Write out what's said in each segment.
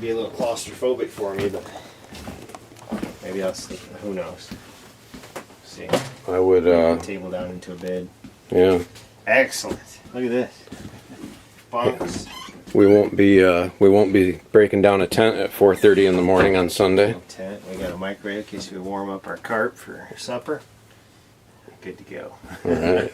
Might be a little claustrophobic for me, but maybe I'll sleep. Who knows? See. I would table down into a bed. Yeah. Excellent. Look at this. Bunks. We won't be breaking down a tent at 4:30 in the morning on Sunday. Tent. We got a microwave in case we warm up our carp for supper. Good to go. All right.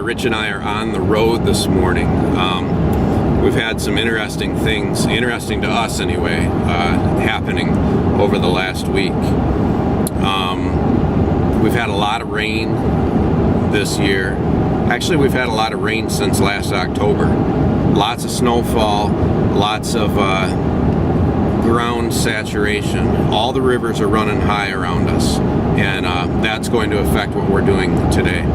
Rich and I are on the road this morning. We've had some interesting things, interesting to us anyway, happening over the last week. We've had a lot of rain this year. Actually, we've had a lot of rain since last October. Lots of snowfall, lots of ground saturation. All the rivers are running high around us, and that's going to affect what we're doing today.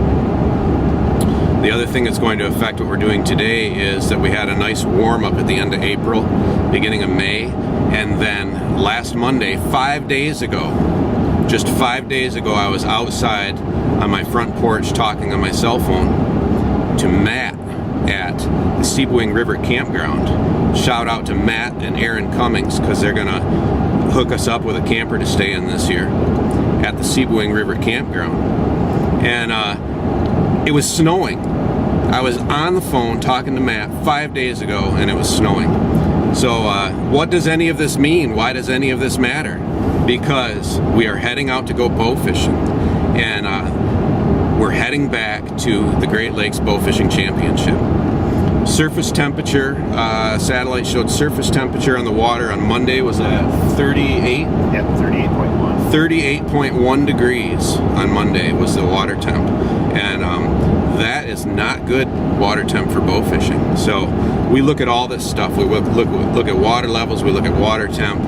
The other thing that's going to affect what we're doing today is that we had a nice warm up at the end of April, beginning of May, and then last Monday, 5 days ago, just 5 days ago, I was outside on my front porch talking on my cell phone to Matt at the Seaboing River Campground. Shout out to Matt and Aaron Cummings, because they're gonna hook us up with a camper to stay in this year at the Seaboing River Campground. And it was snowing. I was on the phone talking to Matt 5 days ago, and it was snowing. So what does any of this mean? Why does any of this matter? Because we are heading out to go bow fishing, and we're heading back to the Great Lakes Bowfishing Championship. Surface temperature, satellite showed surface temperature on the water on Monday was at 38? Yep, 38.1. 38.1 degrees on Monday was the water temp, and that is not good water temp for bow fishing. So we look at all this stuff. We look at water levels, we look at water temp,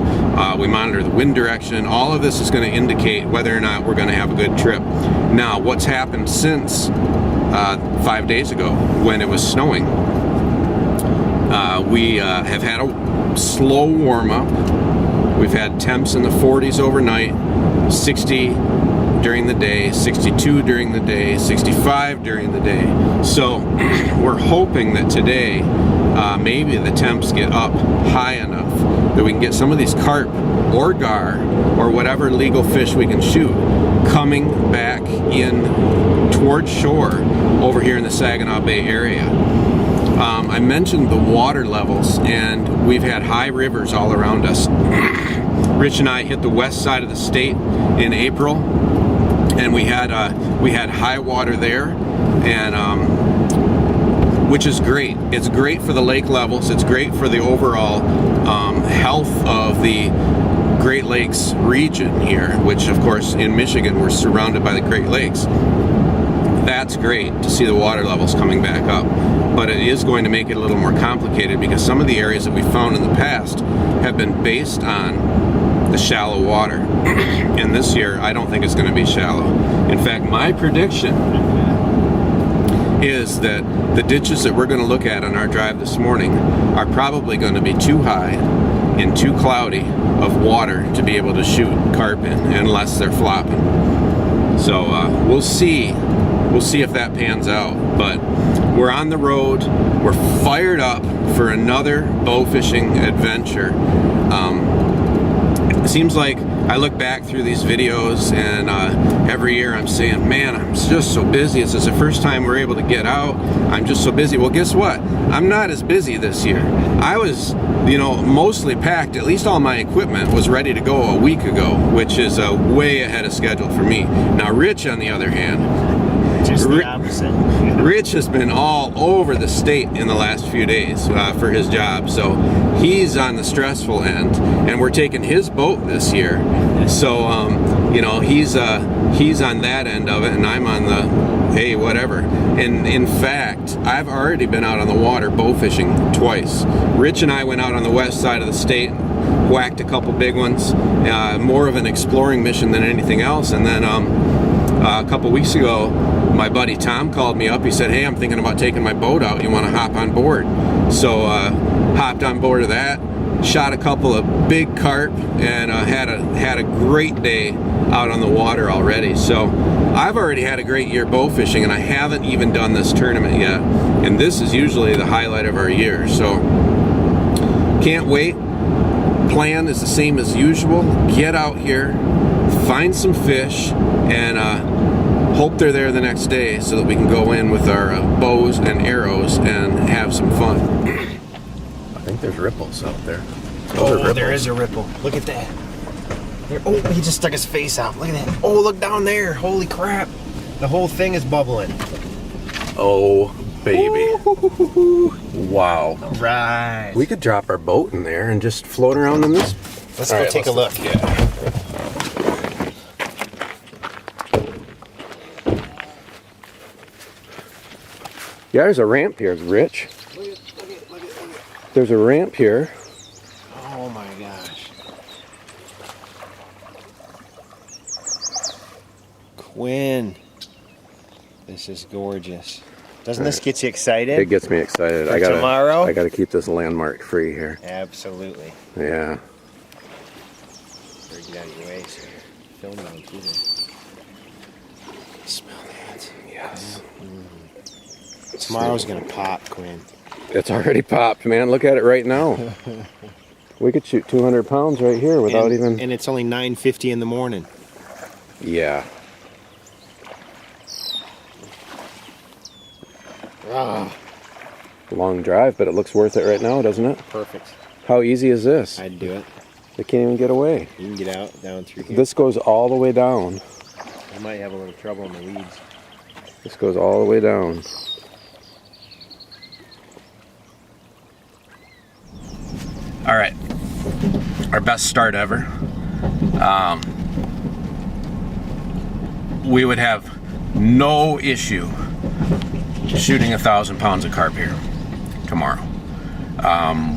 we monitor the wind direction. All of this is going to indicate whether or not we're going to have a good trip. Now, what's happened since 5 days ago when it was snowing? We have had a slow warm up. We've had temps in the 40s overnight, 60 during the day, 62 during the day, 65 during the day. So we're hoping that today maybe the temps get up high enough that we can get some of these carp or gar or whatever legal fish we can shoot coming back in towards shore over here in the Saginaw Bay area. I mentioned the water levels, and we've had high rivers all around us. Rich and I hit the west side of the state in April, and we had high water there, and which is great. It's great for the lake levels. It's great for the overall health of the Great Lakes region here, which of course in Michigan we're surrounded by the Great Lakes. That's great to see the water levels coming back up, but it is going to make it a little more complicated because some of the areas that we found in the past have been based on the shallow water, and this year I don't think it's going to be shallow. In fact, my prediction is that the ditches that we're going to look at on our drive this morning are probably going to be too high and too cloudy of water to be able to shoot carp in unless they're flopping. So we'll see. We'll see if that pans out, but we're on the road. We're fired up for another bow fishing adventure. It seems like I look back through these videos, and every year I'm saying, man, I'm just so busy. This is the first time we're able to get out. I'm just so busy. Well, guess what? I'm not as busy this year. I was, mostly packed. At least all my equipment was ready to go a week ago, which is way ahead of schedule for me. Now, Rich, on the other hand, just the opposite. Rich has been all over the state in the last few days for his job, so he's on the stressful end, and we're taking his boat this year. So you know, he's on that end of it, and I'm on the, hey, whatever. And in fact, I've already been out on the water bow fishing twice. Rich and I went out on the west side of the state, whacked a couple big ones, more of an exploring mission than anything else. And then a couple weeks ago, my buddy Tom called me up. He said, hey, I'm thinking about taking my boat out. You want to hop on board? So hopped on board of that, shot a couple of big carp, and had a great day out on the water already. So I've already had a great year bow fishing, and I haven't even done this tournament yet. And this is usually the highlight of our year. So can't wait. Plan is the same as usual. Get out here, find some fish, and hope they're there the next day so that we can go in with our bows and arrows and have some fun. I think there's ripples out there. Oh, there is a ripple. Look at that. There, oh, he just stuck his face out. Look at that. Oh, look down there. Holy crap. The whole thing is bubbling. Oh, baby. Wow. All right. We could drop our boat in there and just float around in this. Let's go take a look. Yeah. Yeah, there's a ramp here, Rich. Look at. There's a ramp here. Oh my gosh. Quinn. This is gorgeous. Doesn't this get you excited? It gets me excited. For tomorrow? I gotta keep this landmark free here. Absolutely. Yeah. Better get out of your way so you're filming on TV. Smell that. Yes. Tomorrow's gonna pop, Quinn. It's already popped, man. Look at it right now. We could shoot 200 pounds right here without even... And it's only 9:50 in the morning. Yeah. Ah, Long drive, but it looks worth it right now, doesn't it? perfect. How easy is this? I'd do it. They can't even get away. You can get out, down through here. This goes all the way down. You might have a little trouble in the weeds. This goes all the way down. All right, our best start ever. We would have no issue shooting 1,000 pounds of carp here tomorrow.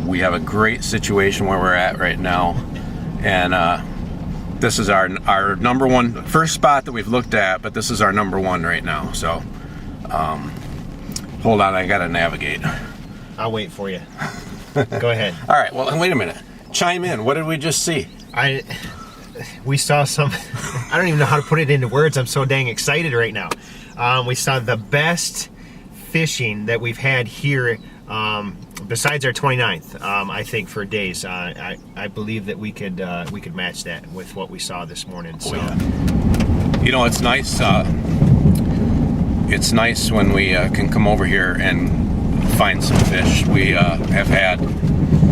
We have a great situation where we're at right now, and this is our number one, first spot that we've looked at, but this is our number one right now. So hold on, I gotta navigate. I'll wait for you. Go ahead. All right, well, wait a minute. Chime in. What did we just see? We saw some, I don't even know how to put it into words. I'm so dang excited right now. We saw the best fishing that we've had here, besides our 29th, I think, for days. I believe that we could match that with what we saw this morning. So, you know, it's nice. It's nice when we can come over here and find some fish. We have had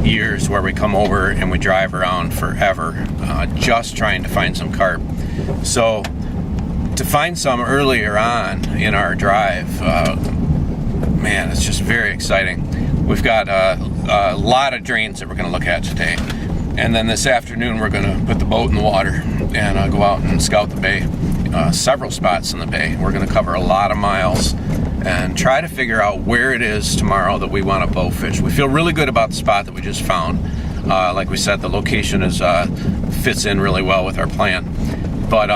years where we come over and we drive around forever just trying to find some carp. So to find some earlier on in our drive, man, it's just very exciting. We've got a lot of drains that we're going to look at today, and then this afternoon we're going to put the boat in the water and go out and scout the bay, several spots in the bay. We're going to cover a lot of miles and try to figure out where it is tomorrow that we want to bow fish. We feel really good about the spot that we just found. Like we said, the location is fits in really well with our plan. But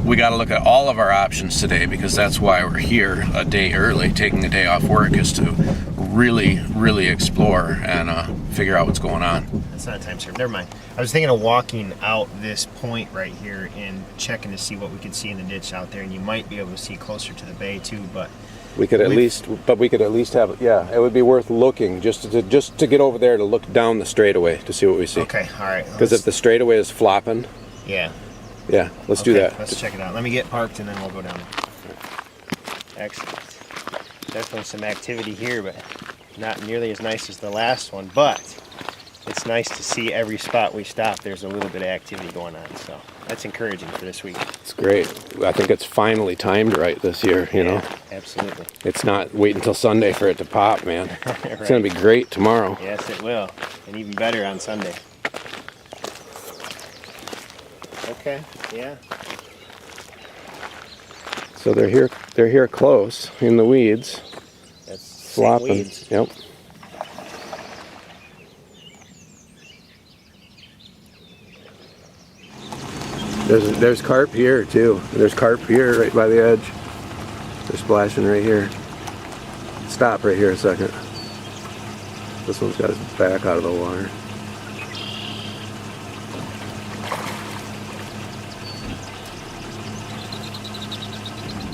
we got to look at all of our options today, because that's why we're here a day early. Taking a day off work is to really explore and figure out what's going on. that's not a time serve. Never mind. I was thinking of walking out this point right here and checking to see what we could see in the ditch out there, and you might be able to see closer to the bay too. But We could at least have, yeah, it would be worth looking just to get over there to look down the straightaway to see what we see. okay, all right. Because if the straightaway is flopping, yeah, let's do that. Let's check it out. Let me get parked and then we'll go down. Excellent. Definitely some activity here, but not nearly as nice as the last one. But it's nice to see every spot we stop, there's a little bit of activity going on. So that's encouraging for this week. It's great. I think it's finally timed right this year, you know. Absolutely. It's not wait until Sunday for it to pop, man. Right. It's going to be great tomorrow. Yes, it will. And even better on Sunday. Okay. Yeah. So they're here close in the weeds. That's Flopping. weeds. Yep. There's carp here too. There's carp here right by the edge. They're splashing right here. Stop right here a second. This one's got his back out of the water.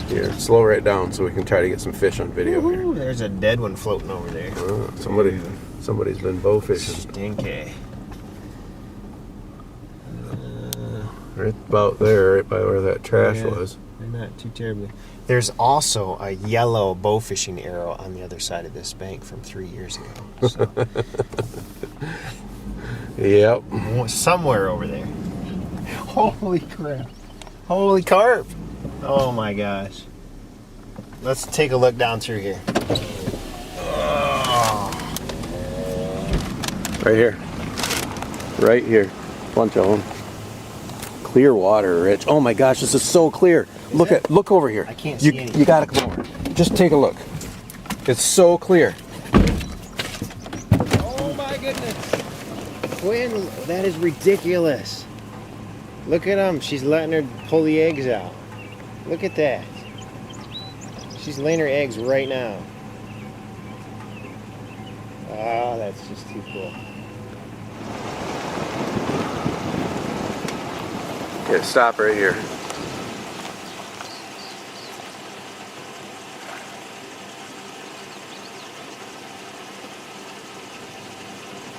Here, slow right down so we can try to get some fish on video here. There's a dead one floating over there. Somebody's been bow fishing. Stinky. Right about there, right by where that trash was. They're not too terribly. There's also a yellow bow fishing arrow on the other side of this bank from 3 years ago. So. Yep. Somewhere over there. Holy crap. Holy carp. Oh my gosh. Let's take a look down through here. Oh. Right here. Right here. Bunch of them. Clear water, Rich. Oh my gosh, this is so clear. Look over here. I can't see anything. You gotta come over. Just take a look. It's so clear. Oh my goodness. Quinn, that is ridiculous. Look at them. She's letting her pull the eggs out. Look at that. She's laying her eggs right now. Ah, that's just too cool. Okay, stop right here.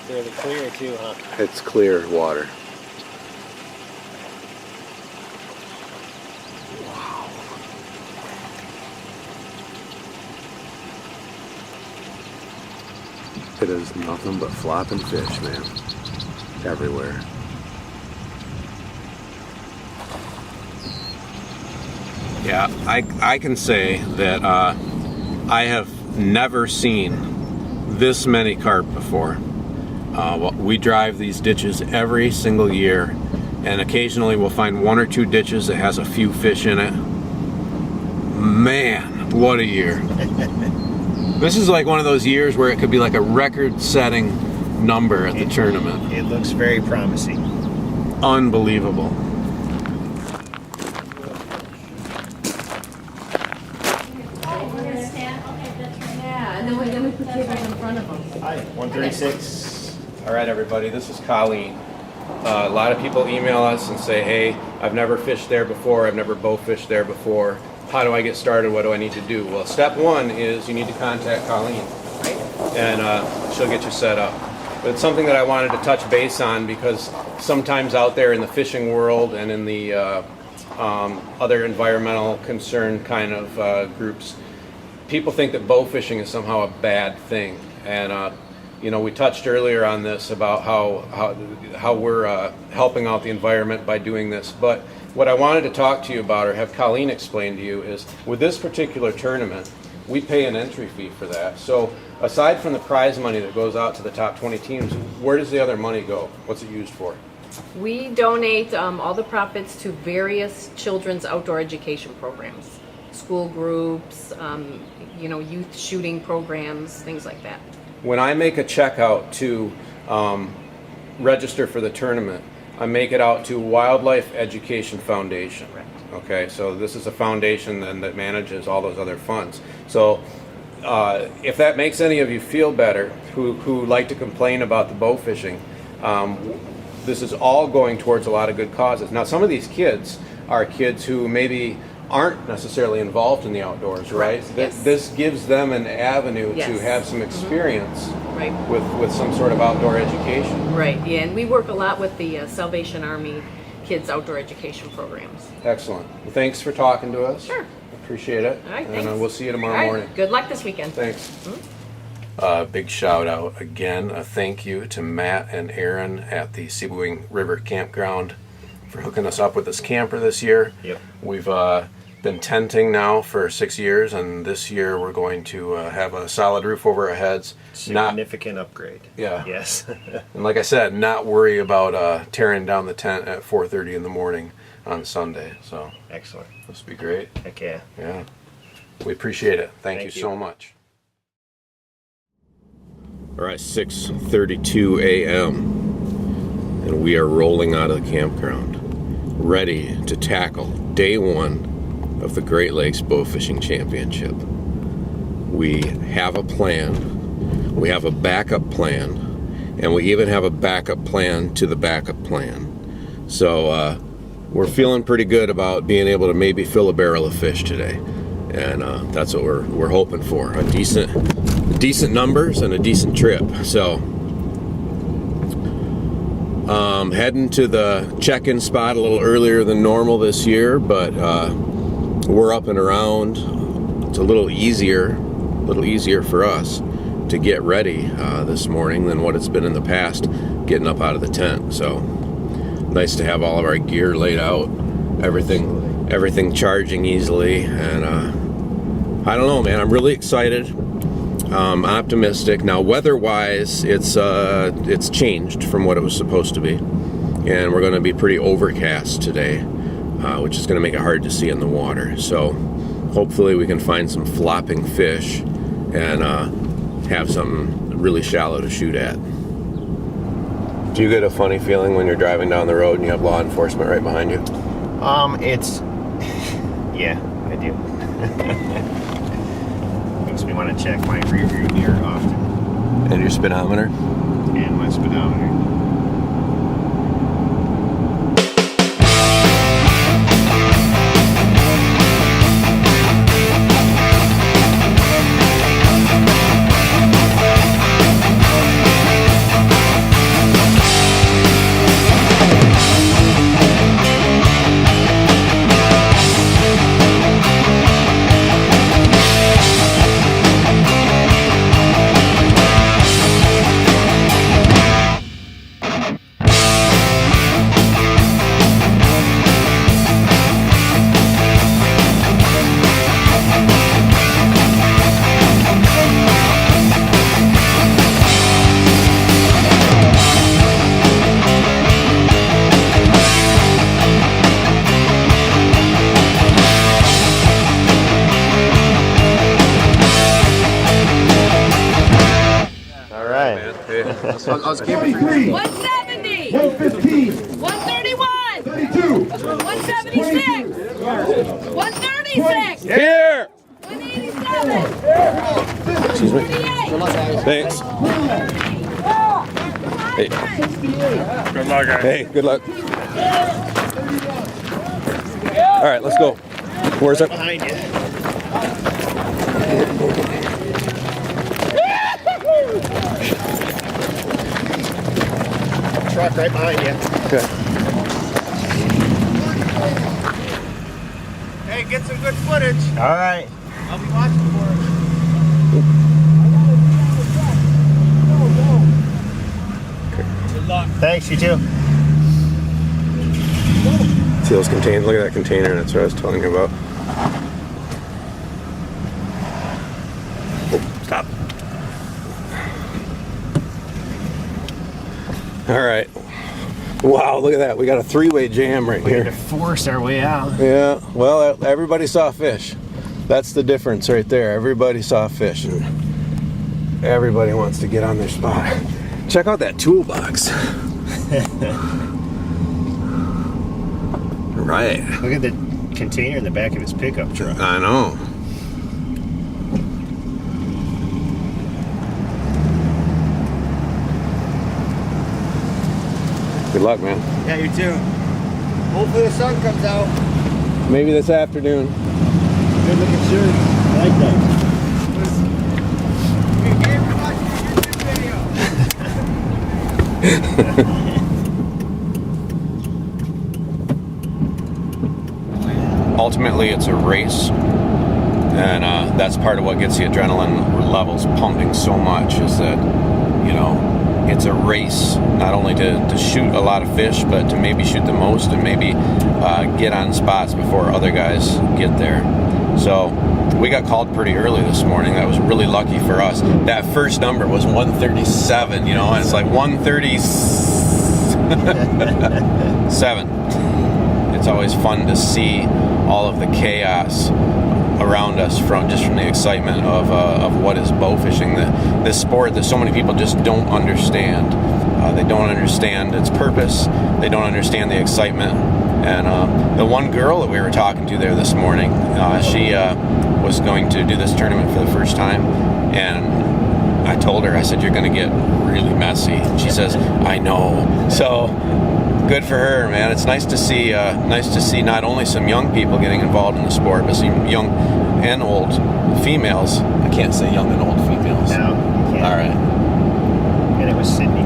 Fairly clear too, huh? It's clear water. Wow. It is nothing but flopping fish, man. Everywhere. Yeah, I can say that I have never seen this many carp before. We drive these ditches every single year, and occasionally we'll find one or two ditches that has a few fish in it. Man, what a year. This is like one of those years where it could be like a record-setting number at the tournament. It looks very promising. Unbelievable. Hi, 136. All right, everybody, this is Colleen. A lot of people email us and say, hey, I've never fished there before, I've never bow fished there before. How do I get started? What do I need to do? Well, step one is you need to contact Colleen, and she'll get you set up. But it's something that I wanted to touch base on because sometimes out there in the fishing world and in the other environmental concern kind of groups, people think that bow fishing is somehow a bad thing. And you know, we touched earlier on this about how we're helping out the environment by doing this. But what I wanted to talk to you about, or have Colleen explain to you, is with this particular tournament, we pay an entry fee for that. So aside from the prize money that goes out to the top 20 teams, where does the other money go? What's it used for? We donate all the profits to various children's outdoor education programs, school groups, you know, youth shooting programs, things like that. When I make a check out to register for the tournament, I make it out to Wildlife Education Foundation. Correct. Okay, so this is a foundation then that manages all those other funds. So if that makes any of you feel better, who like to complain about the bow fishing, this is all going towards a lot of good causes. Now, some of these kids are kids who maybe aren't necessarily involved in the outdoors, right? Yes. This gives them an avenue Yes. to have some experience Right. with some sort of outdoor education. Right, yeah, and we work a lot with the Salvation Army Kids Outdoor Education Programs. Excellent. Well, thanks for talking to us. Sure. Appreciate it. All right, and thanks. we'll see you tomorrow All right, morning. good luck this weekend. Thanks. Mm-hmm. Big shout out again, a thank you to Matt and Aaron at the Seaboing River Campground for hooking us up with this camper this year. Yep. We've been tenting now for 6 years, and this year we're going to have a solid roof over our heads. Significant upgrade. Yeah. Yes. And like I said, not worry about tearing down the tent at 4:30 in the morning on Sunday. So Excellent. this will be great. Heck yeah. Yeah. We appreciate it. Thank you you so much. All right, 6:32 a.m. and we are rolling out of the campground, ready to tackle day one of the Great Lakes Bowfishing Championship. We have a plan, we have a backup plan, and we even have a backup plan to the backup plan. So we're feeling pretty good about being able to maybe fill a barrel of fish today, and that's what we're hoping for. A decent numbers and a decent trip. So heading to the check-in spot a little earlier than normal this year, but we're up and around. It's a little easier for us to get ready this morning than what it's been in the past, getting up out of the tent. So nice to have all of our gear laid out, everything charging easily, and I don't know, man, I'm really excited. Optimistic. Now, weather-wise, it's changed from what it was supposed to be, and we're going to be pretty overcast today, which is going to make it hard to see in the water. So, hopefully, we can find some flopping fish and have something really shallow to shoot at. Do you get a funny feeling when you're driving down the road and you have law enforcement right behind you? Yeah, I do. Makes me want to check my rear view mirror often. And your speedometer? And my speedometer. I was keeping 170, 115, 131, 32, 176, 136, here! 187, Excuse me. 148, Thanks. Hey. Good luck, guys. Hey, good luck. All right, let's go. Where's it? Behind you. Truck right behind you. Okay. Hey, get some good footage. All right. I'll be watching for it. Good luck. Thanks, you too. See those containers? Look at that container. That's what I was telling you about. Oh, stop. All right. Wow, look at that. We got a three-way jam right We're here. gonna force our way out. Yeah, well, everybody saw fish. That's the difference right there. Everybody saw fish, and everybody wants to get on their spot. Check out that toolbox. Right. Look at the container in the back of his pickup truck. I know. Good luck, man. Yeah, you too. Hopefully the sun comes out. Maybe this afternoon. Good looking shirt. I like that. Ultimately, it's a race, and that's part of what gets the adrenaline levels pumping so much, is that, you know, it's a race, not only to shoot a lot of fish, but to maybe shoot the most and maybe get on spots before other guys get there. So we got called pretty early this morning. That was really lucky for us. That first number was 137, you know, and it's like 137. It's always fun to see all of the chaos around us from the excitement of what is bow fishing. This sport that so many people just don't understand. They don't understand its purpose. They don't understand the excitement. And the one girl that we were talking to there this morning, she was going to do this tournament for the first time, and I told her, I said, you're going to get really messy. And she says, I know. So good for her, man. It's nice to see not only some young people getting involved in the sport, but some young and old females. I can't say young and old females. No, you can't. All right. And it was Sydney.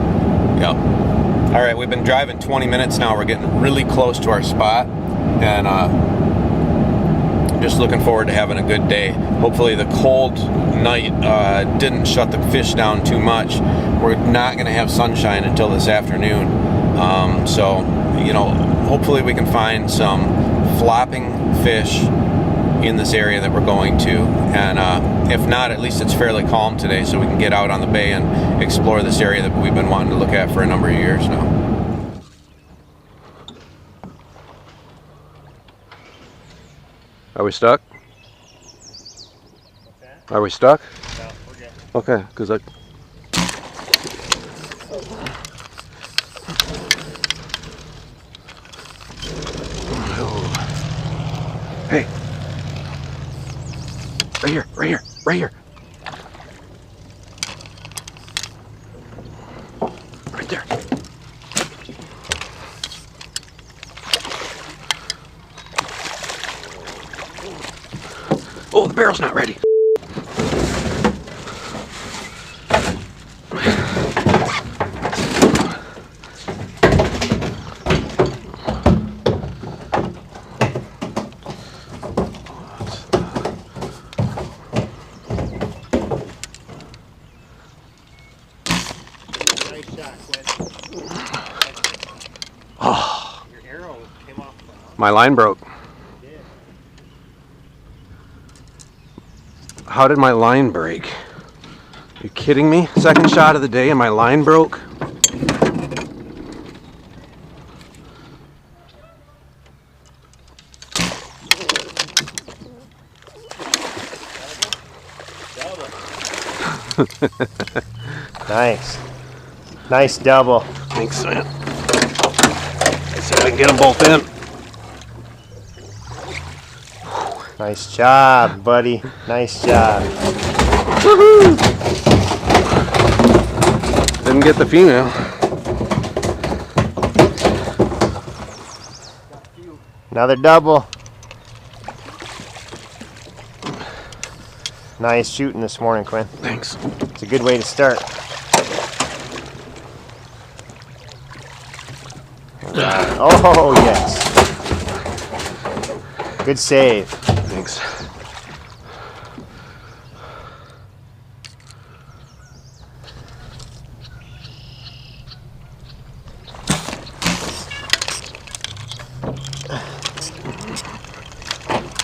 Yep. All right, we've been driving 20 minutes now. We're getting really close to our spot, and just looking forward to having a good day. Hopefully the cold night didn't shut the fish down too much. We're not going to have sunshine until this afternoon. So, you know, hopefully we can find some flopping fish in this area that we're going to. And if not, at least it's fairly calm today, so we can get out on the bay and explore this area that we've been wanting to look at for a number of years now. Are we stuck? Are we stuck? No, we're good. Okay, because I... Hey! Right here, right here, right here! Right there! Oh, the barrel's not ready! Oh. Your arrow came off. My line broke. How did my line break? Are you kidding me? Second shot of the day and my line broke? Nice. Nice double. Thanks, man. Let's see if I can get them both in. Nice job, buddy. Nice job. Woohoo! Didn't get the female. Another double. Nice shooting this morning, Quinn. Thanks. It's a good way to start. Right. Oh, yes. Good save. Thanks.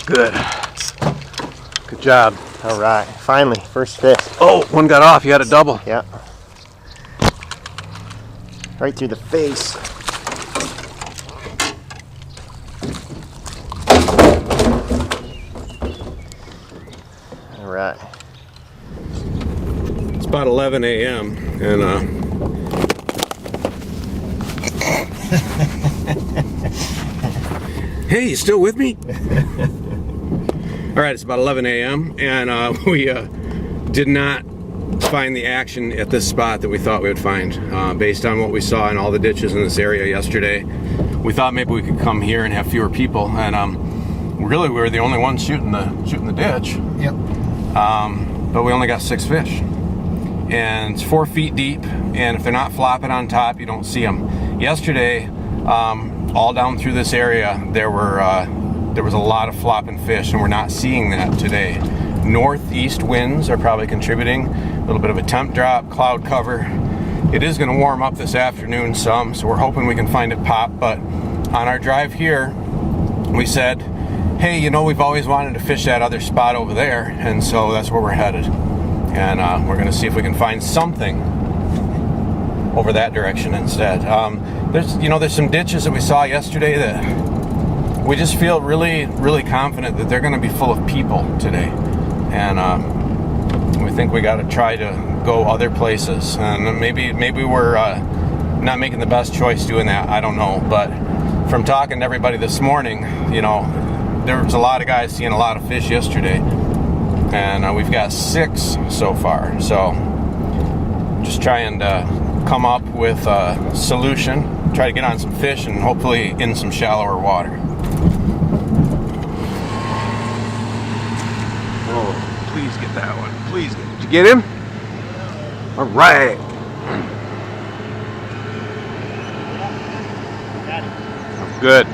Good. Good job. All right. Finally, first fish. Oh, one got off. You had a double. Yeah. Right through the face. All right. It's about 11 a.m. and hey, you still with me? All right, it's about 11 a.m. and we did not find the action at this spot that we thought we would find. Based on what we saw in all the ditches in this area yesterday, we thought maybe we could come here and have fewer people. And really, we were the only ones shooting the ditch. Yep. But we only got 6 fish, and it's 4 feet deep. And if they're not flopping on top, you don't see them. Yesterday, all down through this area, there was a lot of flopping fish, and we're not seeing that today. Northeast winds are probably contributing. A little bit of a temp drop, cloud cover. It is going to warm up this afternoon some, so we're hoping we can find it pop. But on our drive here, we said, hey, you know, we've always wanted to fish that other spot over there, and so that's where we're headed. And we're going to see if we can find something over that direction instead. There's some ditches that we saw yesterday that we just feel really, really confident that they're going to be full of people today. And we think we got to try to go other places. And maybe we're not making the best choice doing that. I don't know. But from talking to everybody this morning, you know, there was a lot of guys seeing a lot of fish yesterday. And we've got 6 so far. So just trying to come up with a solution, try to get on some fish and hopefully in some shallower water. Oh, please get that one. Please get it. Did you get him? All right. Good.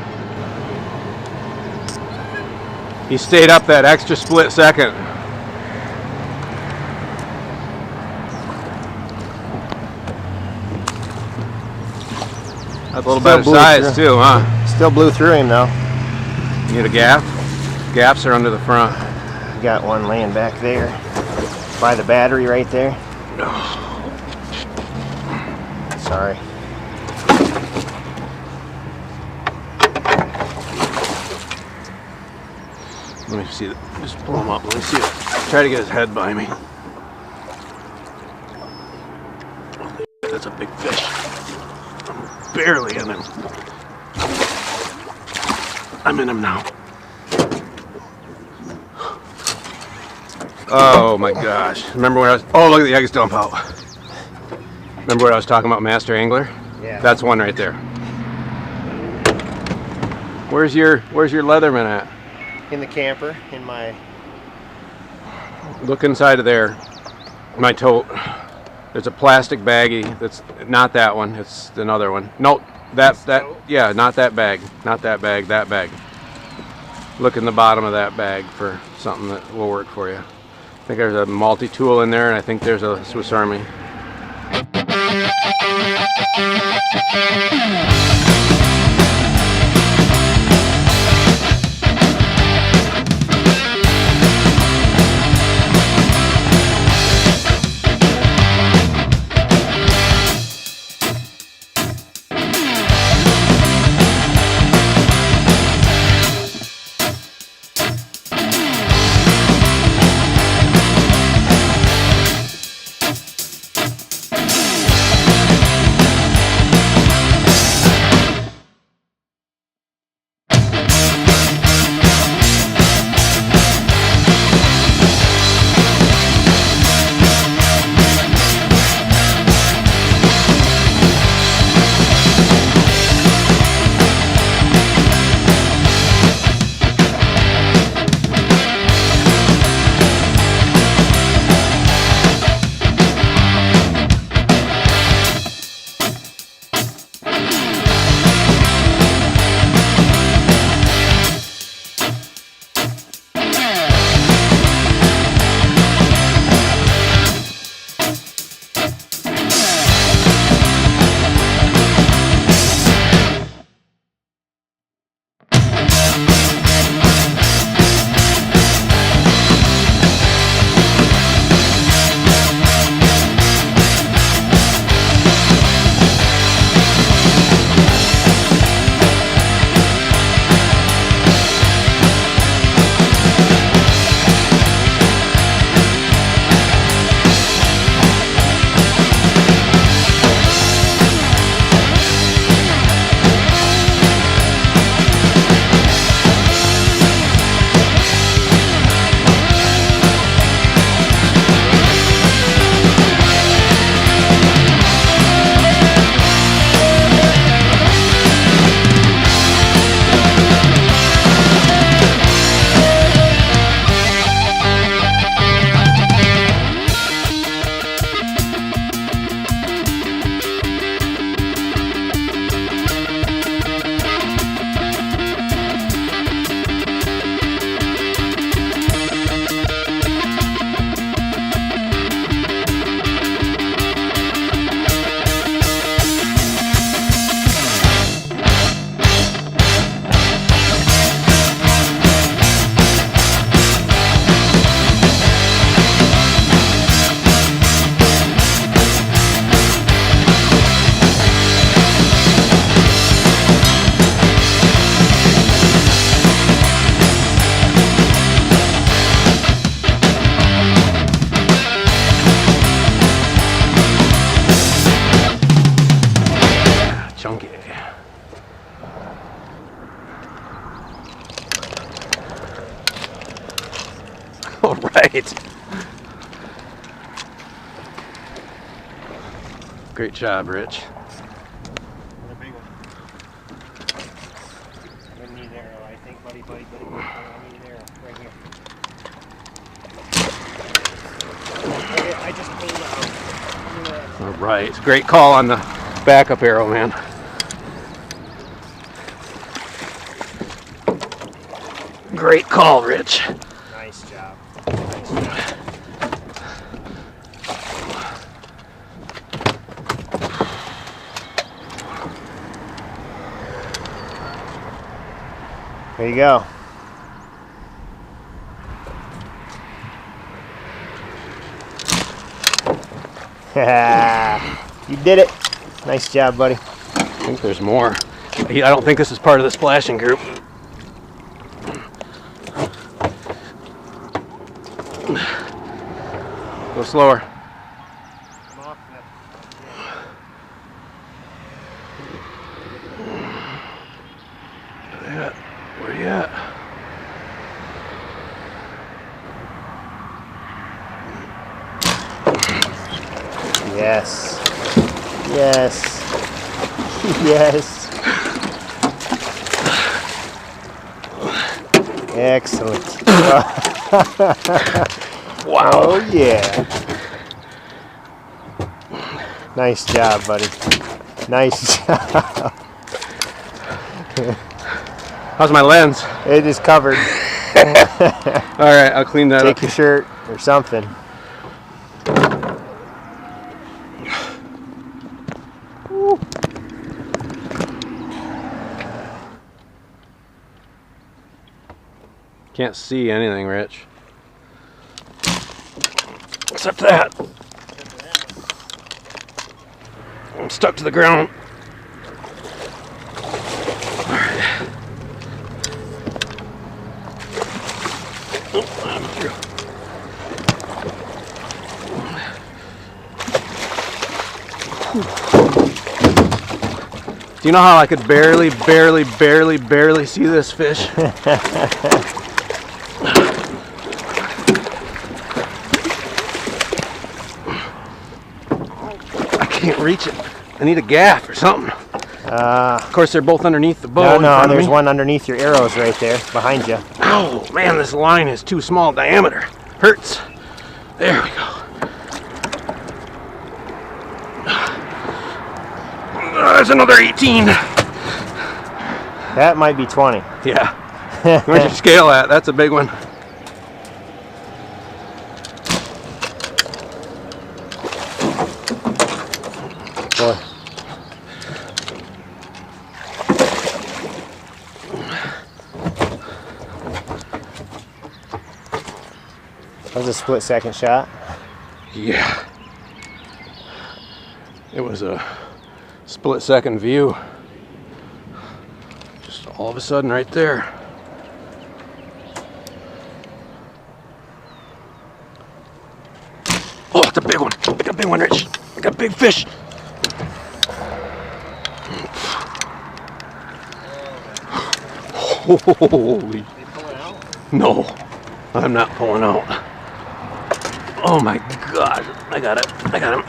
He stayed up that extra split second. That's a little better size too, huh? Still blew through him though. You need a gap? Gaps are under the front. Got one laying back there by the battery right there. Sorry. Let me see it. Just pull him up. Let me see it. Try to get his head by me. That's a big fish. I'm barely in him. I'm in him now. Oh my gosh. Remember when I was... Oh, look at the eggs dump out. Remember what I was talking about, Master Angler? Yeah. That's one right there. Where's your Leatherman at? In the camper, in my... Look inside of there. My tote. There's a plastic baggie. That's not that one. It's another one. Nope. Yeah, not that bag. Not that bag. That bag. Look in the bottom of that bag for something that will work for you. I think there's a multi-tool in there, and I think there's a Swiss Army. Right. Great job, Rich. Another big one. Good need arrow, I think, buddy. I need an arrow right here. Okay, I just pulled out. All right. Great call on the backup arrow, man. Great call, Rich. Nice job. Nice job. There you go. You did it. Nice job, buddy. I think there's more. I don't think this is part of the splashing group. Go slower. Come off. Where you at? Yes. Yes. Yes. Excellent. Wow. Oh yeah. Nice job, buddy. Nice job. How's my lens? It is covered. All right, I'll clean that up. Take your shirt or something. Can't see anything, Rich. Except that. I'm stuck to the ground. All right. Oh, I'm through. Do you know how I could barely see this fish? I can't reach it. I need a gaff or something. Of course, they're both underneath the bow. No, there's one underneath your arrows right there, behind you. Oh man, this line is too small diameter. Hurts. There we go. There's another 18. That might be 20. Yeah. Where's your scale at? That's a big one. Boy. That was a split-second shot. Yeah. It was a split-second view. Just all of a sudden right there. Oh, it's a big one. I got a big one, Rich. I got a big fish. Holy. No, I'm not pulling out. Oh my God. I got it. I got him.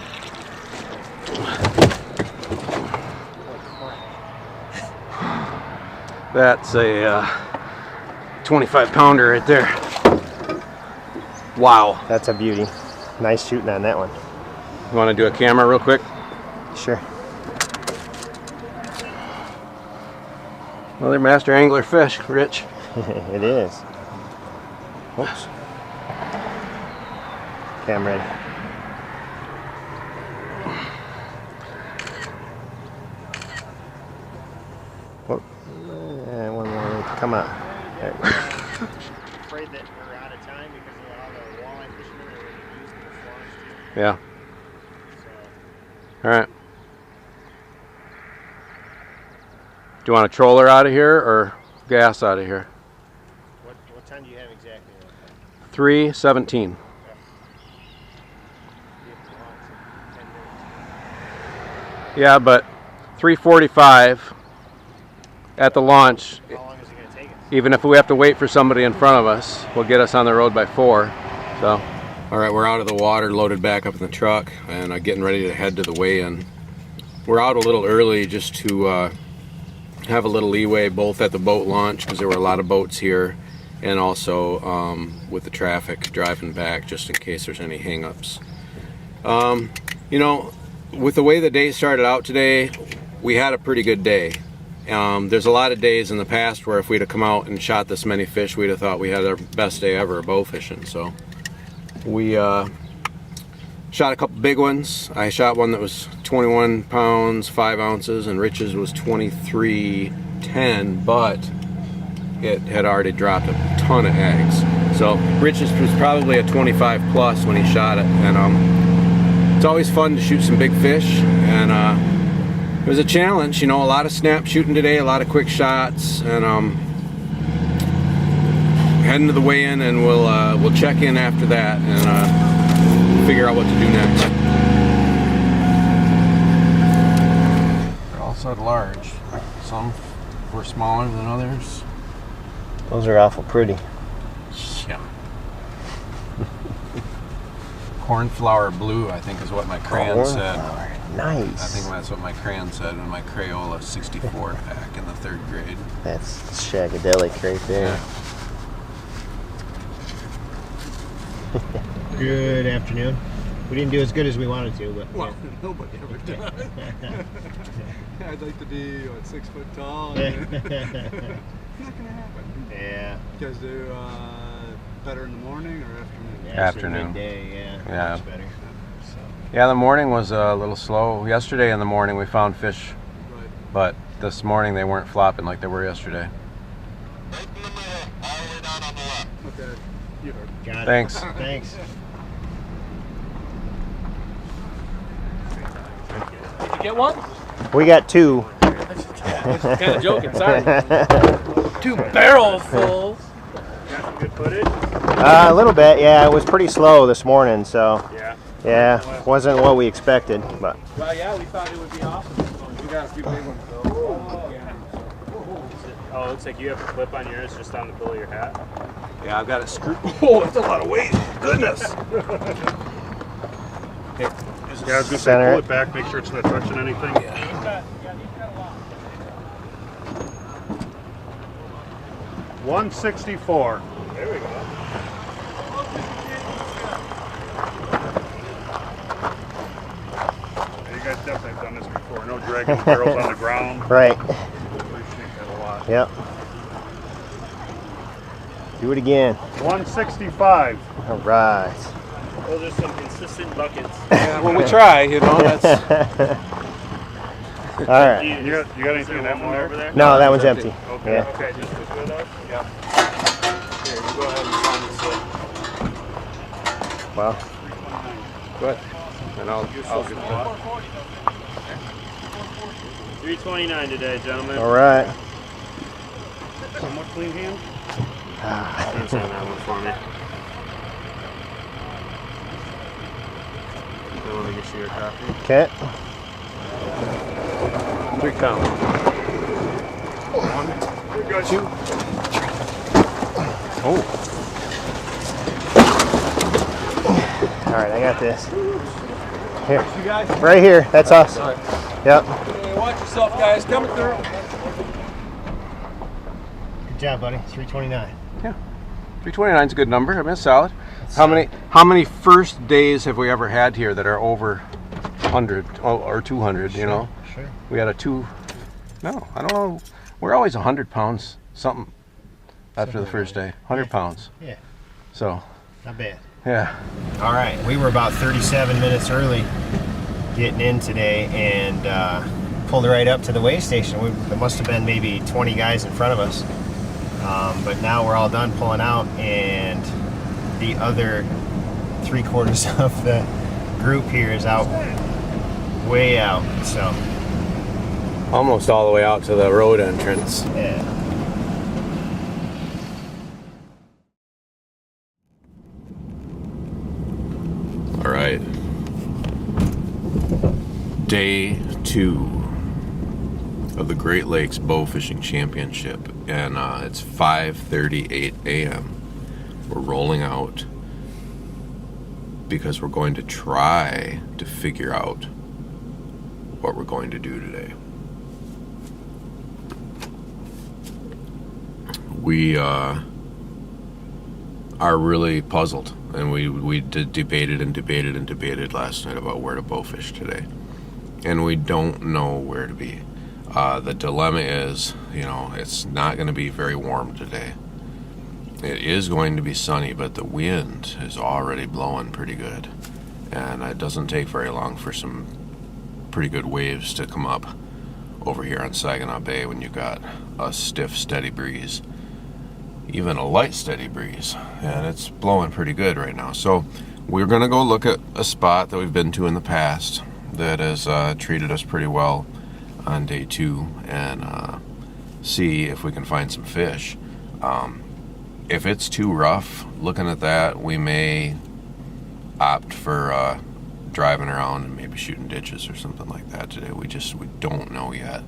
That's a 25-pounder right there. Wow. That's a beauty. Nice shooting on that one. You want to do a camera real quick? Sure. Another master angler fish, Rich. It is. Oops. Okay, I'm ready. Whoop. One more. Come on. There we go. Afraid that we're out of time because of all the walleye fishermen that are using the swans too. Yeah. So, All right. Do you want a troller out of here or gas out of here? what time do you have exactly? 3:17. Yeah, but 3:45 at the launch. How long is it going to take us? Even if we have to wait for somebody in front of us, will get us on the road by 4. So, all right, we're out of the water, loaded back up in the truck, and getting ready to head to the weigh-in. We're out a little early just to have a little leeway, both at the boat launch because there were a lot of boats here, and also with the traffic driving back, just in case there's any hang-ups. You know, with the way the day started out today, we had a pretty good day. There's a lot of days in the past where if we'd have come out and shot this many fish, we'd have thought we had our best day ever bow fishing. So we shot a couple big ones. I shot one that was 21 pounds 5 ounces, and Rich's was 23.10, but it had already dropped a ton of eggs. So Rich's was probably a 25 plus when he shot it, and it's always fun to shoot some big fish, and it was a challenge, you know, a lot of snap shooting today, a lot of quick shots, and heading to the weigh-in, and we'll check in after that and figure out what to do next. They're all so large. Some were smaller than others. Those are awful pretty. Yeah. Cornflower blue, I think, is what my crayon said. Nice. I think that's what my crayon said in my Crayola 64 pack in the 3rd grade. That's shagadelic right there. Yeah. Good afternoon. We didn't do as good as we wanted to, but well, nobody ever does. I'd like to be 6 foot tall. Yeah. Not gonna happen. Yeah. You guys do better in the morning or afternoon? Afternoon. Midday, Yeah. Much better. So. Yeah, the morning was a little slow. Yesterday in the morning we found fish, Right. but this morning they weren't flopping like they were yesterday. Okay. You heard. Got it. Thanks. Thanks. Did you get one? We got 2. Kind of joking, sorry. 2 barrels full. Got some good footage? A little bit, yeah. It was pretty slow this morning, so Yeah. yeah, wasn't what we expected, but Well, yeah, we thought it would be awesome. We got a few big ones though. Oh, it looks like you have a clip on yours just on the bill of your hat. Yeah, I've got a screw. Oh, that's a lot of weight. Goodness. Yeah, I was gonna say, Center pull it. it back, make sure it's not touching anything. 164. There we go. You guys definitely have done this before. No dragging the barrels on the ground. right. Appreciate that a lot. Yep. Do it again. 165. All right. Those are some consistent buckets. Yeah, well, we try, you know. That's All right. You got anything in that one over there? No, that one's empty. Okay. Yeah. Okay, just put it up. Yeah. Here, you go ahead and sign the slip. Well, good. And I'll get that. 329 today, gentlemen. all right. Somewhat clean hand. Ah, Sign that one for me. Let me get you your copy. okay. 3 count. 1, 2. Oh. All right, I got this. Here, You guys, right here. That's us. all right. Yep. Watch yourself, guys. Coming through. Good job, buddy. 329. 329 is a good number. I mean, it's solid. How many first days have we ever had here that are over 100 or 200? You know, Sure. we had a 2. No, I don't know. We're always 100 pounds something after the first day. 100 pounds. Yeah. So, Not bad. yeah. All right, we were about 37 minutes early getting in today, and pulled right up to the weigh station. There must have been maybe 20 guys in front of us, but now we're all done pulling out, and the other 3/4 of the group here is out, way out. So Almost all the way out to the road entrance. yeah. All right. Day 2 of the Great Lakes Bowfishing Championship, and it's 5:38 a.m. We're rolling out. because we're going to try to figure out what we're going to do today. We are really puzzled, and we debated last night about where to bowfish today, and we don't know where to be. The dilemma is, it's not going to be very warm today. It is going to be sunny, but the wind is already blowing pretty good, and it doesn't take very long for some pretty good waves to come up over here on Saginaw Bay when you've got a stiff, steady breeze. Even a light, steady breeze, and it's blowing pretty good right now. So we're going to go look at a spot that we've been to in the past that has treated us pretty well on day 2 and see if we can find some fish. If it's too rough, looking at that, we may opt for driving around and maybe shooting ditches or something like that today. We don't know yet.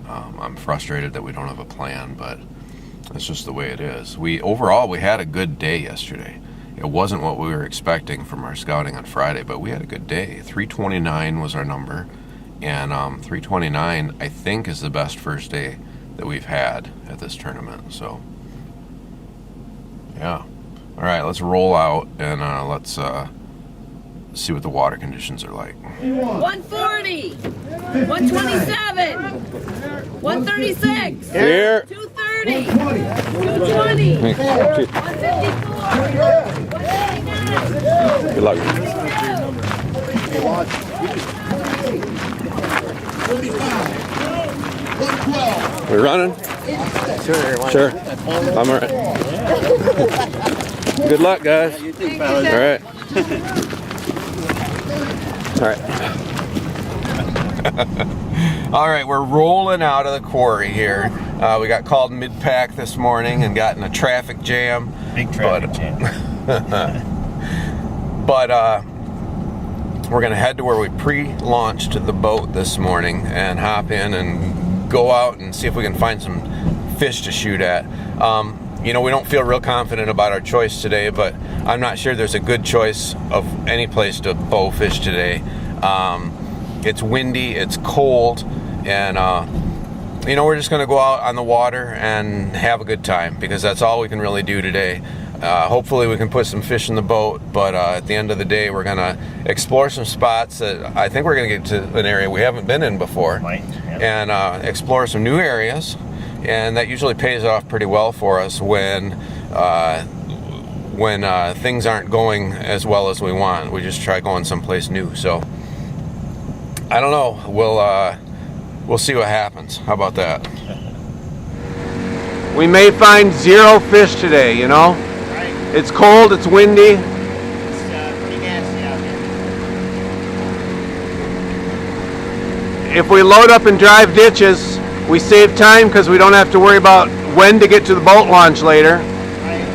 I'm frustrated that we don't have a plan, but it's just the way it is. Overall, we had a good day yesterday. It wasn't what we were expecting from our scouting on Friday, but we had a good day. 329 was our number, and 329, I think, is the best first day that we've had at this tournament. So, yeah. All right, let's roll out, and let's see what the water conditions are like. 140, 127, 136, Here. 230, 220, 154, 189. Good luck. We're running? Sure. I'm all right. Good luck, guys. All right. All right. All right, we're rolling out of the quarry here. We got called mid-pack this morning and got in a traffic jam. Big traffic jam. But we're going to head to where we pre-launched the boat this morning and hop in and go out and see if we can find some fish to shoot at. We don't feel real confident about our choice today, but I'm not sure there's a good choice of any place to bow fish today. It's windy, it's cold, and we're just going to go out on the water and have a good time because that's all we can really do today. Hopefully we can put some fish in the boat, but at the end of the day we're going to explore some spots that I think we're going to get to an area we haven't been in before. Right. Yep. And explore some new areas, and that usually pays off pretty well for us when things aren't going as well as we want. We just try going someplace new. So I don't know. We'll see what happens. How about that? We may find 0 fish today, Right. It's cold, it's windy. It's pretty nasty out here. If we load up and drive ditches, we save time because we don't have to worry about when to get to the boat launch later. Right.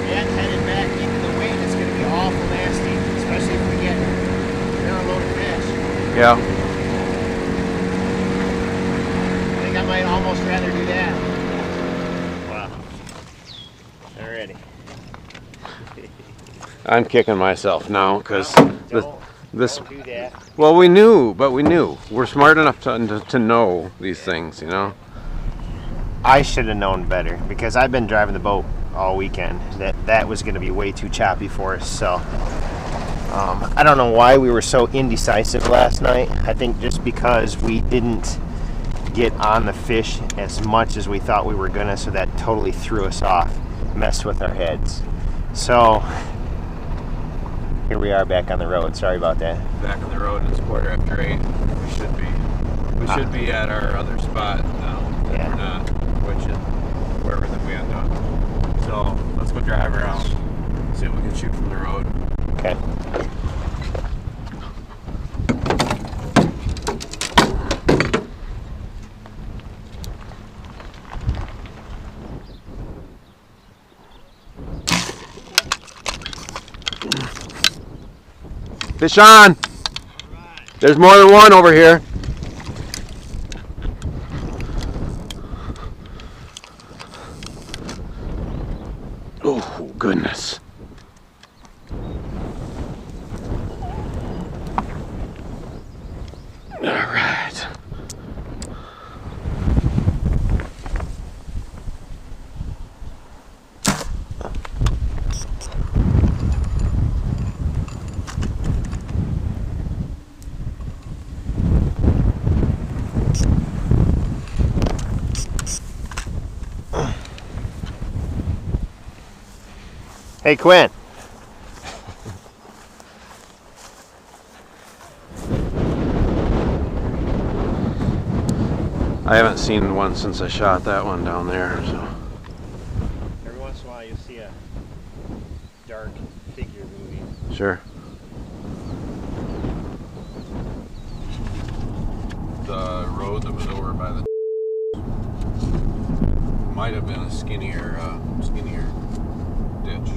Yeah, headed back into the wind, it's going to be awful nasty, especially if we get a load of fish. Yeah. I think I might almost rather do that. Wow. Alrighty. I'm kicking myself now because this. Don't do that. Well, we knew. We're smart enough to know these things, I should have known better because I've been driving the boat all weekend. That was going to be way too choppy for us. So I don't know why we were so indecisive last night. I think just because we didn't get on the fish as much as we thought we were gonna, so that totally threw us off, messed with our heads. So here we are back on the road. Sorry about that. Back on the road. It's 8:15. We should be at our other spot now. Yeah. We're not, which is wherever that we end up. So let's go drive around, see if we can shoot from the road. Okay. Fish on! There's more than one over here. Oh, goodness. All right. Hey, Quinn. I haven't seen one since I shot that one down there, so. Every once in a while you see a dark figure moving. Sure. The road that was over by the might have been a skinnier ditch.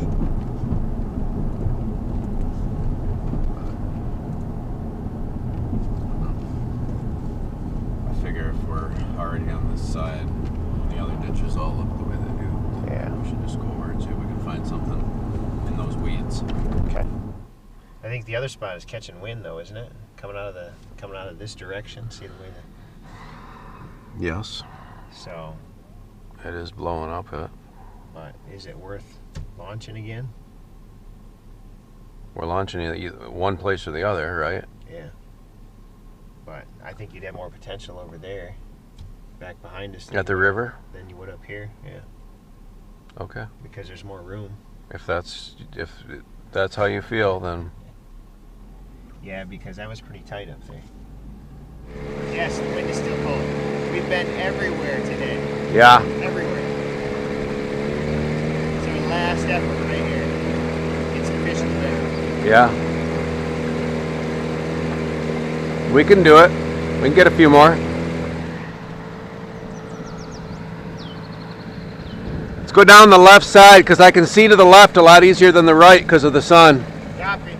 I figure if we're already on this side, and the other ditches all look the way they do, Yeah. we should just go over and see if we can find something in those weeds. Okay. I think the other spot is catching wind, though, isn't it? Coming out of this direction. See the wind. Yes. So, It is blowing up it. but is it worth launching again? We're launching either one place or the other, right? Yeah. But I think you'd have more potential over there, back behind us, At the river? than you would up here. Yeah. Okay. Because there's more room. If that's how you feel, then Yeah, because that was pretty tight up there. Yes, the wind is still cold. We've been everywhere today. yeah. Everywhere. It's our last effort right here. Get some fish today. Yeah. We can do it. We can get a few more. Let's go down the left side because I can see to the left a lot easier than the right because of the sun. Copy.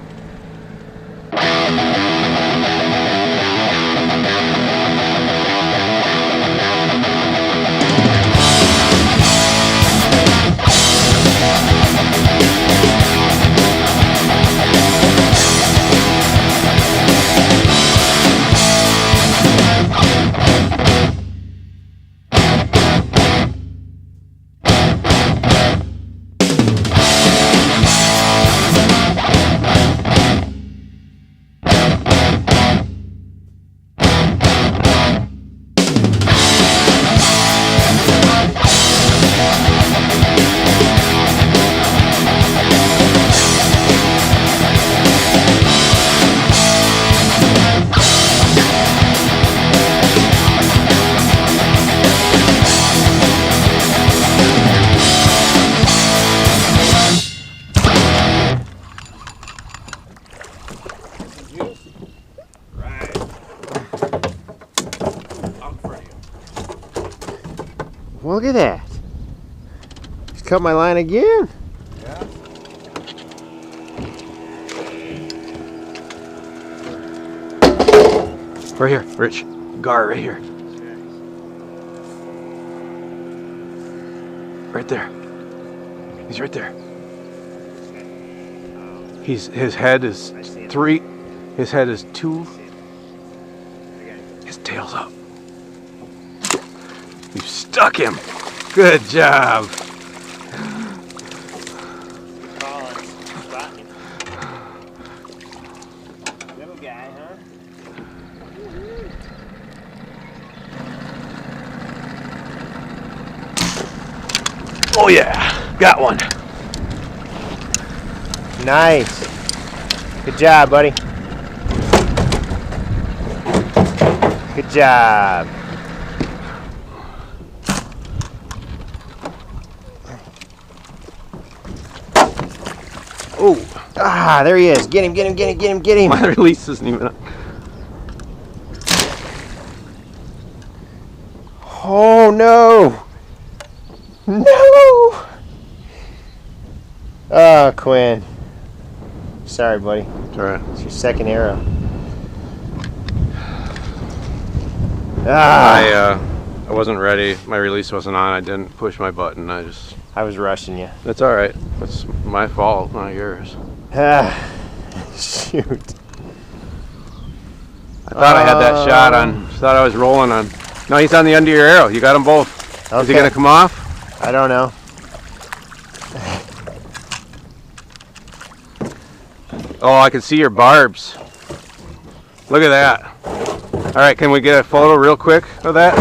Look at that. Just cut my line again. Yeah. Right here, Rich. Gar, right here. Right there. He's right there. His head is 3. His head is 2. His tail's up. You stuck him. Good job. Little guy, huh? Oh yeah, got one. Nice. Good job, buddy. Good job. Oh, there he is. Get him, get him, get him, get him, get him. My release isn't even up. Oh, no. No. Oh, Quinn. Sorry, buddy. It's all right. It's your second arrow. Ah, I wasn't ready. My release wasn't on. I didn't push my button. I was rushing you. That's all right. That's my fault, not yours. Ah, shoot. I thought I had that shot on. Thought I was rolling on. No, he's on the end of your arrow. You got them both. Okay. Is he gonna come off? I don't know. Oh, I can see your barbs. Look at that. All right, can we get a photo real quick of that?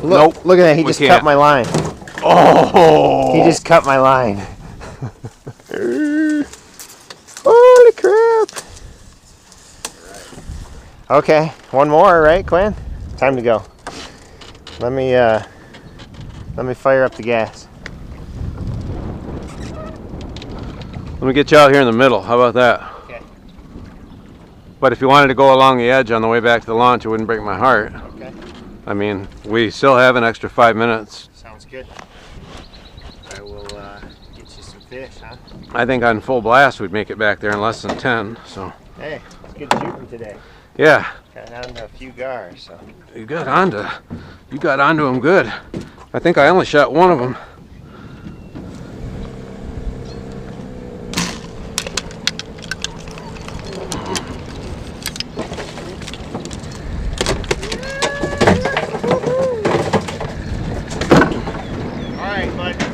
Look, Nope, look at that. He we just can't. cut my line. Oh! He just cut my line. Holy crap. Okay, one more, right, Quinn? Time to go. Let me fire up the gas. Let me get you out here in the middle. How about that? Okay. But if you wanted to go along the edge on the way back to the launch, it wouldn't break my heart. Okay. I mean, we still have an extra 5 minutes. Sounds good. I will get you some fish, huh? I think on full blast we'd make it back there in less than 10. So Hey, it's good shooting today. yeah, Got down to a few gars, so. you got onto them good. I think I only shot one of them.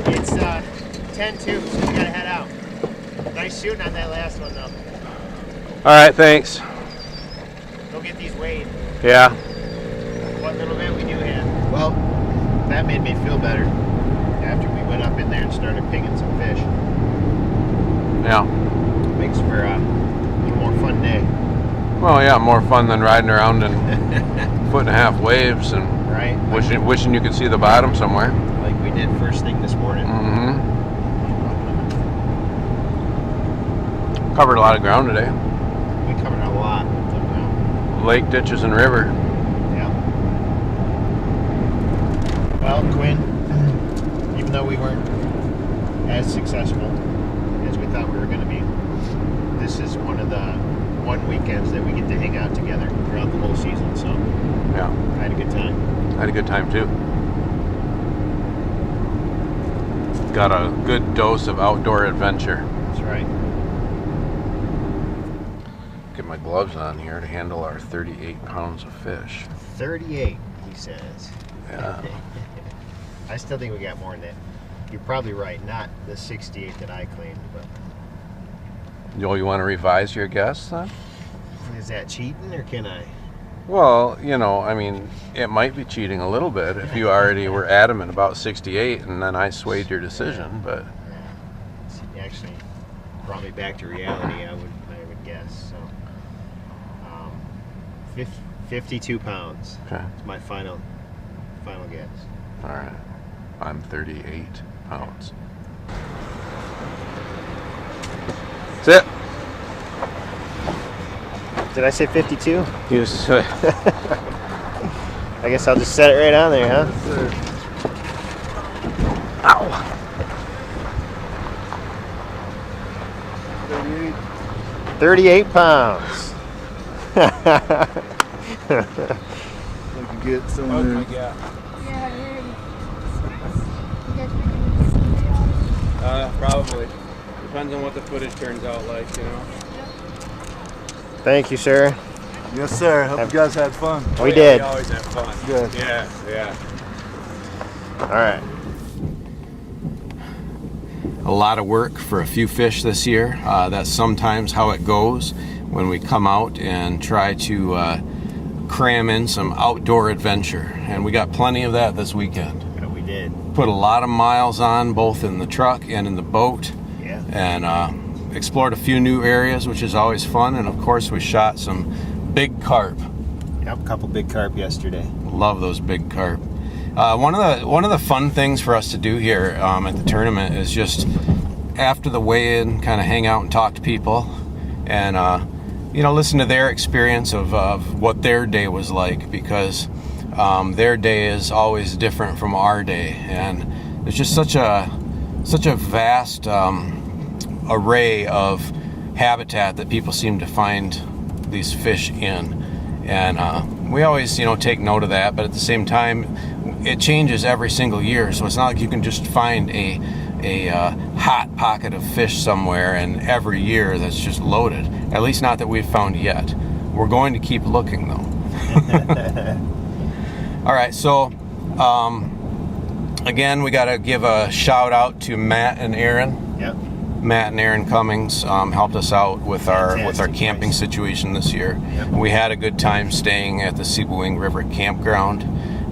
It's 10-2, so we gotta head out. Nice shooting on that last one, though. All right, thanks. Go get these weighed. Yeah. What little bit we do have. Well, that made me feel better after we went up in there and started picking some fish. Yeah. Makes for a little more fun day. Well, yeah, more fun than riding around in 1.5 foot waves and Right? wishing you could see the bottom somewhere. Like we did first thing this morning. Mm-hmm. Covered a lot of ground today. We covered a lot of ground. Lake, ditches, and river. Yeah. Well, Quinn, even though we weren't as successful as we thought we were going to be, this is one of the weekends that we get to hang out together throughout the whole season. So Yeah. I had a good time. I had a good time too. Got a good dose of outdoor adventure. That's right. Get my gloves on here to handle our 38 pounds of fish. 38, he says. Yeah. I still think we got more than that. You're probably right. Not the 68 that I claimed, but You want to revise your guess then? is that cheating or can I? Well, I mean, it might be cheating a little bit if you already were adamant about 68 and then I swayed your decision, but It actually brought me back to reality. I would guess. So, 52 pounds. okay. It's my final guess. All right. I'm 38 pounds. That's it. Did I say 52? You say, I guess I'll just set it right on there, huh? 38 pounds. Looking good somewhere. Probably. Depends on what the footage turns out like, Thank you, sir. Yes, sir. Hope you guys had fun. We did. We always have fun. Good. Yeah. All right. a lot of work for a few fish this year. That's sometimes how it goes when we come out and try to cram in some outdoor adventure. And we got plenty of that this weekend. Yeah, we did. Put a lot of miles on, both in the truck and in the boat. Yeah. And explored a few new areas, which is always fun. And of course, we shot some big carp. Yep, a couple big carp yesterday. Love those big carp. One of the fun things for us to do here at the tournament is just after the weigh-in, kind of hang out and talk to people, and listen to their experience of what their day was like, because their day is always different from our day, and there's just such a vast array of habitat that people seem to find these fish in, and we always take note of that, but at the same time it changes every single year, so it's not like you can just find a hot pocket of fish somewhere and every year that's just loaded, at least not that we've found yet. We're going to keep looking though. All right, so again, we got to give a shout out to Matt and Aaron. Yep. Matt and Aaron Cummings helped us out with our Fantastic camping place. situation this year. Yep. We had a good time staying at the Sebewing River campground,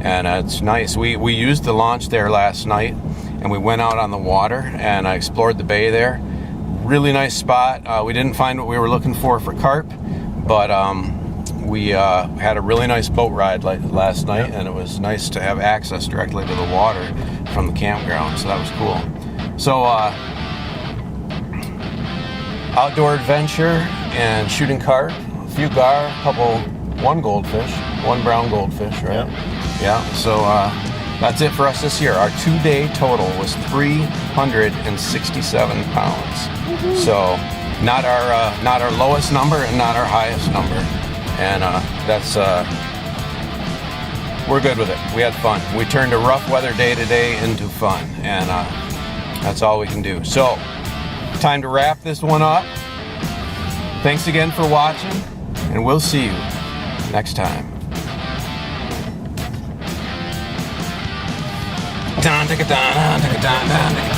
and it's nice. We used the launch there last night, and we went out on the water and I explored the bay there. Really nice spot. We didn't find what we were looking for carp, but we had a really nice boat ride last night, and it was nice to have access directly to the water from the campground, so that was cool. So outdoor adventure and shooting carp, a few gar, one goldfish, one brown goldfish, right? Yeah, so that's it for us this year. Our 2-day total was 367 pounds. So not our lowest number and not our highest number. And that's we're good with it. We had fun. We turned a rough weather day today into fun, and that's all we can do. So time to wrap this one up. Thanks again for watching, and we'll see you next time. Dun, dun, dun, dun, dun, dun, dun,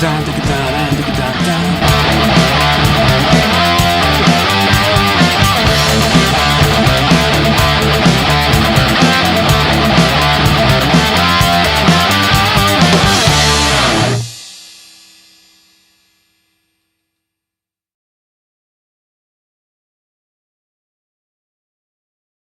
dun, dun, dun, dun, dun, dun.